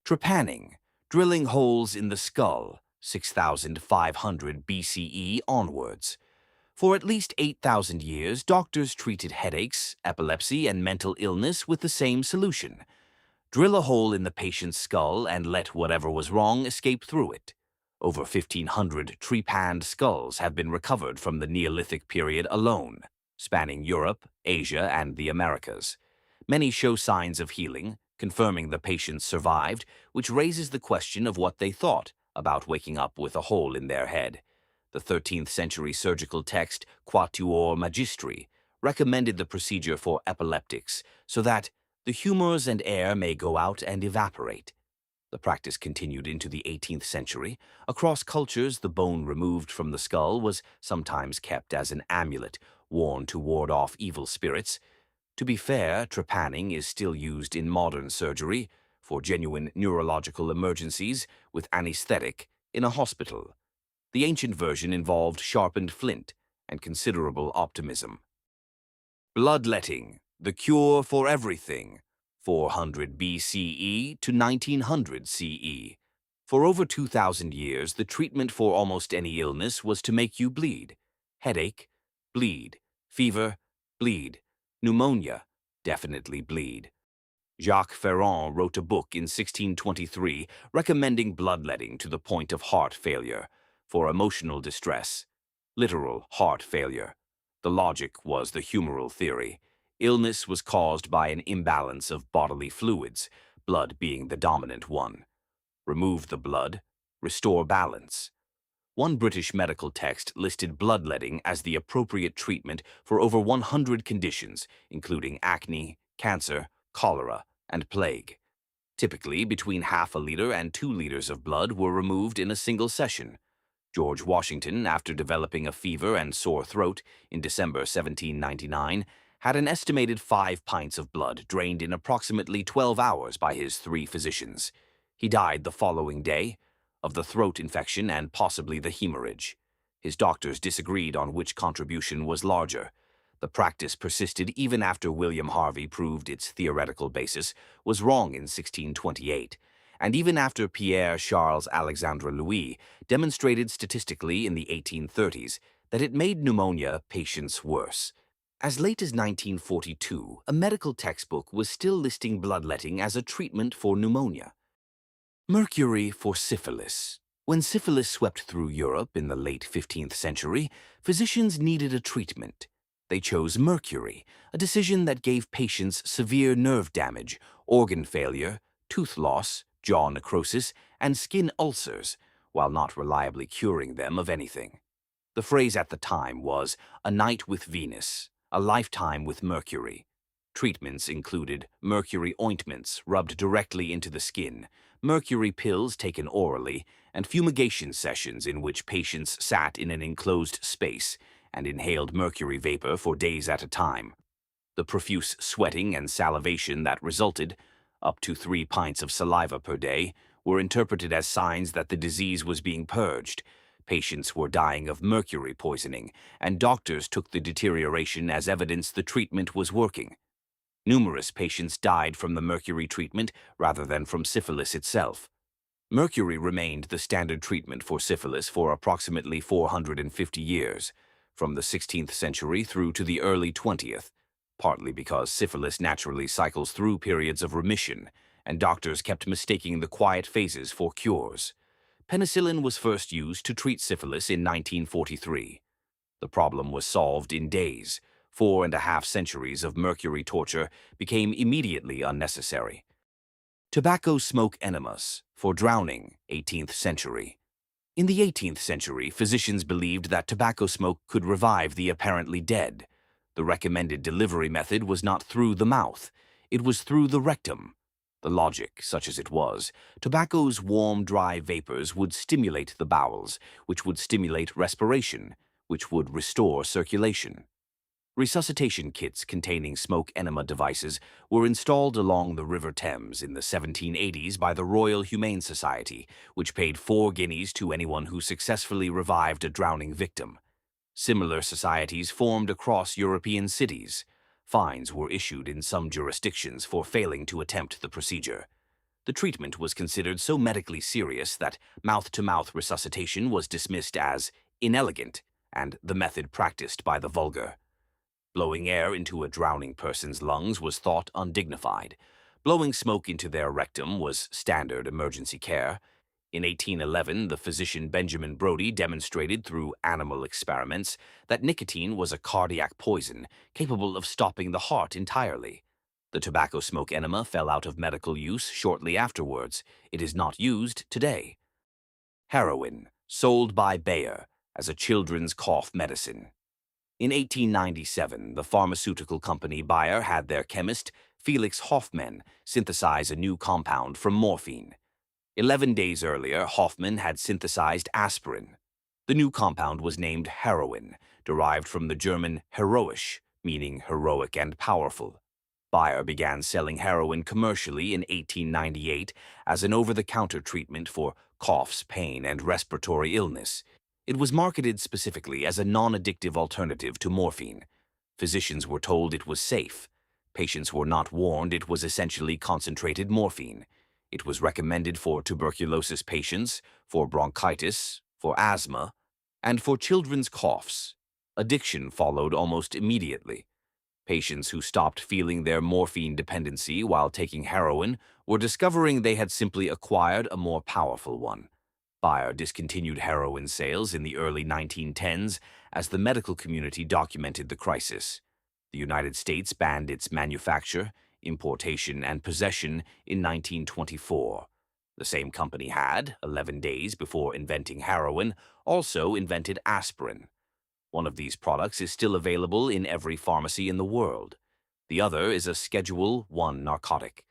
Trepanning, drilling holes in the skull, 6,500 BCE onwards. For at least 8,000 years, doctors treated headaches, epilepsy, and mental illness with the same solution. Drill a hole in the patient's skull and let whatever was wrong escape through it. Over 1,500 trepanned skulls have been recovered from the Neolithic period alone, spanning Europe, Asia, and the Americas. Many show signs of healing, confirming the patients survived, which raises the question of what they thought about waking up with a hole in their head. The 13th century surgical text Quatuor Magistri recommended the procedure for epileptics so that the humors and air may go out and evaporate. The practice continued into the 18th century. Across cultures, the bone removed from the skull was sometimes kept as an amulet, worn to ward off evil spirits. To be fair, trepanning is still used in modern surgery for genuine neurological emergencies with anesthetic in a hospital. The ancient version involved sharpened flint and considerable optimism. Bloodletting, the cure for everything, 400 BCE to 1900 CE. For over 2,000 years, the treatment for almost any illness was to make you bleed. Headache, bleed. Fever, bleed. Pneumonia, definitely bleed. Jacques Ferrand wrote a book in 1623 recommending bloodletting to the point of heart failure, for emotional distress, literal heart failure. The logic was the humoral theory. Illness was caused by an imbalance of bodily fluids, blood being the dominant one. Remove the blood, restore balance. One British medical text listed bloodletting as the appropriate treatment for over 100 conditions, including acne, cancer, cholera, and plague. Typically, between half a liter and 2 liters of blood were removed in a single session. George Washington, after developing a fever and sore throat in December 1799, had an estimated 5 pints of blood drained in approximately 12 hours by his 3 physicians. He died the following day of the throat infection and possibly the hemorrhage. His doctors disagreed on which contribution was larger. The practice persisted even after William Harvey proved its theoretical basis was wrong in 1628, and even after Pierre Charles Alexandre Louis demonstrated statistically in the 1830s that it made pneumonia patients worse. As late as 1942, a medical textbook was still listing bloodletting as a treatment for pneumonia. Mercury for syphilis. When syphilis swept through Europe in the late 15th century, physicians needed a treatment. They chose mercury, a decision that gave patients severe nerve damage, organ failure, tooth loss, jaw necrosis, and skin ulcers, while not reliably curing them of anything. The phrase at the time was, "a night with Venus, a lifetime with Mercury." Treatments included mercury ointments rubbed directly into the skin, mercury pills taken orally, and fumigation sessions in which patients sat in an enclosed space and inhaled mercury vapor for days at a time. The profuse sweating and salivation that resulted, up to 3 pints of saliva per day, were interpreted as signs that the disease was being purged. Patients were dying of mercury poisoning, and doctors took the deterioration as evidence the treatment was working. Numerous patients died from the mercury treatment rather than from syphilis itself. Mercury remained the standard treatment for syphilis for approximately 450 years, from the 16th century through to the early 20th, partly because syphilis naturally cycles through periods of remission, and doctors kept mistaking the quiet phases for cures. Penicillin was first used to treat syphilis in 1943. The problem was solved in days. 4.5 centuries of mercury torture became immediately unnecessary. Tobacco smoke enemas for drowning, 18th century. In the 18th century, physicians believed that tobacco smoke could revive the apparently dead. The recommended delivery method was not through the mouth, it was through the rectum. The logic, such as it was, tobacco's warm, dry vapors would stimulate the bowels, which would stimulate respiration, which would restore circulation. Resuscitation kits containing smoke enema devices were installed along the River Thames in the 1780s by the Royal Humane Society, which paid 4 guineas to anyone who successfully revived a drowning victim. Similar societies formed across European cities. Fines were issued in some jurisdictions for failing to attempt the procedure. The treatment was considered so medically serious that mouth-to-mouth resuscitation was dismissed as inelegant and the method practiced by the vulgar. Blowing air into a drowning person's lungs was thought undignified. Blowing smoke into their rectum was standard emergency care. In 1811, the physician Benjamin Brodie demonstrated through animal experiments that nicotine was a cardiac poison capable of stopping the heart entirely. The tobacco smoke enema fell out of medical use shortly afterwards. It is not used today. Heroin, sold by Bayer as a children's cough medicine. In 1897, the pharmaceutical company Bayer had their chemist, Felix Hoffmann, synthesize a new compound from morphine. 11 days earlier, Hoffmann had synthesized aspirin. The new compound was named heroin, derived from the German heroisch, meaning heroic and powerful. Bayer began selling heroin commercially in 1898 as an over-the-counter treatment for coughs, pain, and respiratory illness. It was marketed specifically as a non-addictive alternative to morphine. Physicians were told it was safe. Patients were not warned it was essentially concentrated morphine. It was recommended for tuberculosis patients, for bronchitis, for asthma, and for children's coughs. Addiction followed almost immediately. Patients who stopped feeling their morphine dependency while taking heroin were discovering they had simply acquired a more powerful one. Bayer discontinued heroin sales in the early 1910s as the medical community documented the crisis. The United States banned its manufacture, importation, and possession in 1924. The same company had, 11 days before inventing heroin, also invented aspirin. One of these products is still available in every pharmacy in the world. The other is a Schedule I narcotic.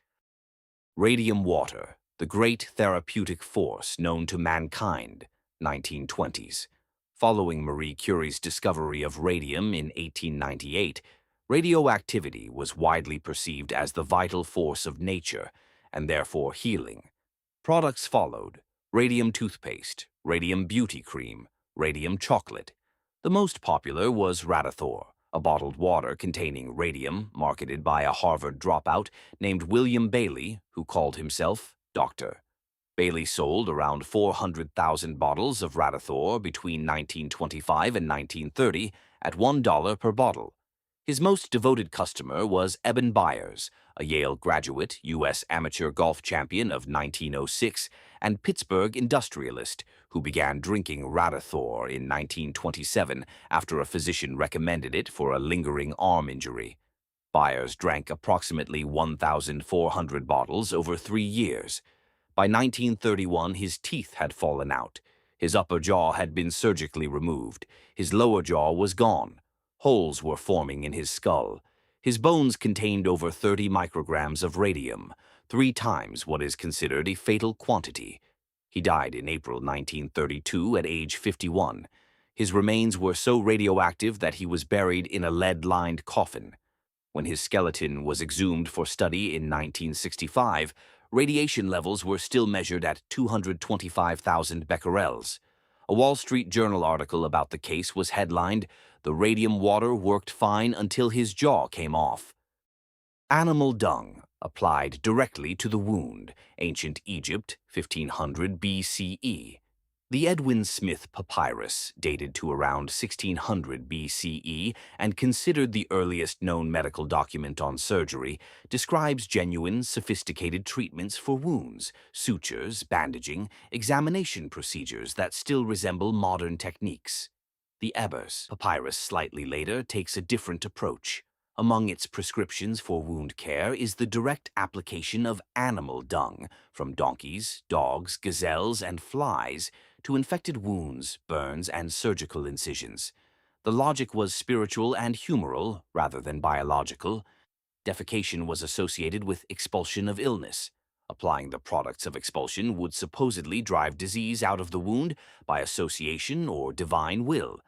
Radium water, the great therapeutic force known to mankind, 1920s. Following Marie Curie's discovery of radium in 1898, radioactivity was widely perceived as the vital force of nature and therefore healing. Products followed: radium toothpaste, radium beauty cream, radium chocolate. The most popular was Radithor, a bottled water containing radium marketed by a Harvard dropout named William Bailey, who called himself Dr. Bailey sold around 400,000 bottles of Radithor between 1925 and 1930 at $1 per bottle. His most devoted customer was Eben Byers, a Yale graduate, U.S. amateur golf champion of 1906, and Pittsburgh industrialist who began drinking Radithor in 1927 after a physician recommended it for a lingering arm injury. Byers drank approximately 1,400 bottles over 3 years. By 1931, his teeth had fallen out. His upper jaw had been surgically removed. His lower jaw was gone. Holes were forming in his skull. His bones contained over 30 micrograms of radium, 3 times what is considered a fatal quantity. He died in April 1932 at age 51. His remains were so radioactive that he was buried in a lead-lined coffin. When his skeleton was exhumed for study in 1965, radiation levels were still measured at 225,000 becquerels. A Wall Street Journal article about the case was headlined, "The radium water worked fine until his jaw came off." Animal dung, applied directly to the wound, Ancient Egypt, 1500 BCE. The Edwin Smith Papyrus, dated to around 1600 BCE and considered the earliest known medical document on surgery, describes genuine, sophisticated treatments for wounds, sutures, bandaging, examination procedures that still resemble modern techniques. The Ebers Papyrus slightly later takes a different approach. Among its prescriptions for wound care is the direct application of animal dung from donkeys, dogs, gazelles, and flies to infected wounds, burns, and surgical incisions. The logic was spiritual and humoral rather than biological. Defecation was associated with expulsion of illness. Applying the products of expulsion would supposedly drive disease out of the wound by association or divine will.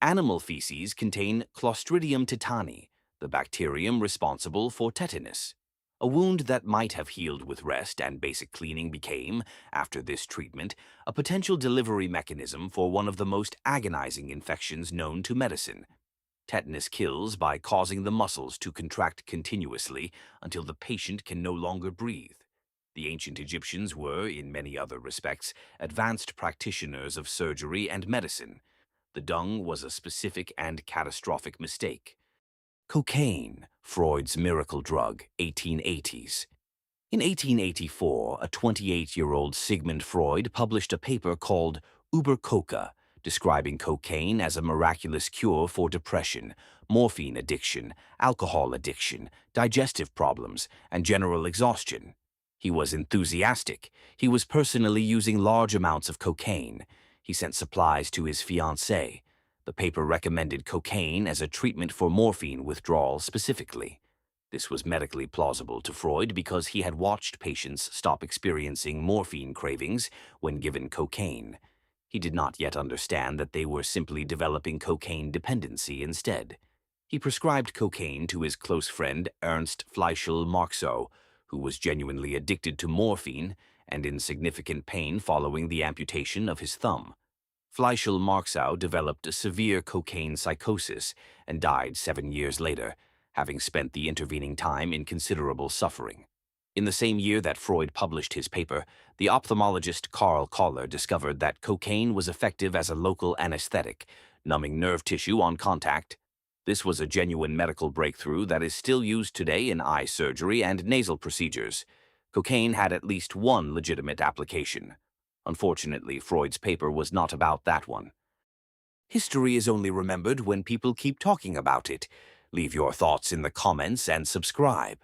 Animal feces contain Clostridium tetani, the bacterium responsible for tetanus. A wound that might have healed with rest and basic cleaning became, after this treatment, a potential delivery mechanism for one of the most agonizing infections known to medicine. Tetanus kills by causing the muscles to contract continuously until the patient can no longer breathe. The ancient Egyptians were, in many other respects, advanced practitioners of surgery and medicine. The dung was a specific and catastrophic mistake. Cocaine, Freud's miracle drug, 1880s. In 1884, a 28-year-old Sigmund Freud published a paper called Über Coca, describing cocaine as a miraculous cure for depression, morphine addiction, alcohol addiction, digestive problems, and general exhaustion. He was enthusiastic. He was personally using large amounts of cocaine. He sent supplies to his fiancée. The paper recommended cocaine as a treatment for morphine withdrawal specifically. This was medically plausible to Freud because he had watched patients stop experiencing morphine cravings when given cocaine. He did not yet understand that they were simply developing cocaine dependency instead. He prescribed cocaine to his close friend Ernst Fleischl-Marxow, who was genuinely addicted to morphine and in significant pain following the amputation of his thumb. Fleischl-Marxow developed a severe cocaine psychosis and died 7 years later, having spent the intervening time in considerable suffering. In the same year that Freud published his paper, the ophthalmologist Karl Koller discovered that cocaine was effective as a local anesthetic, numbing nerve tissue on contact. This was a genuine medical breakthrough that is still used today in eye surgery and nasal procedures. Cocaine had at least one legitimate application. Unfortunately, Freud's paper was not about that one. History is only remembered when people keep talking about it. Leave your thoughts in the comments and subscribe.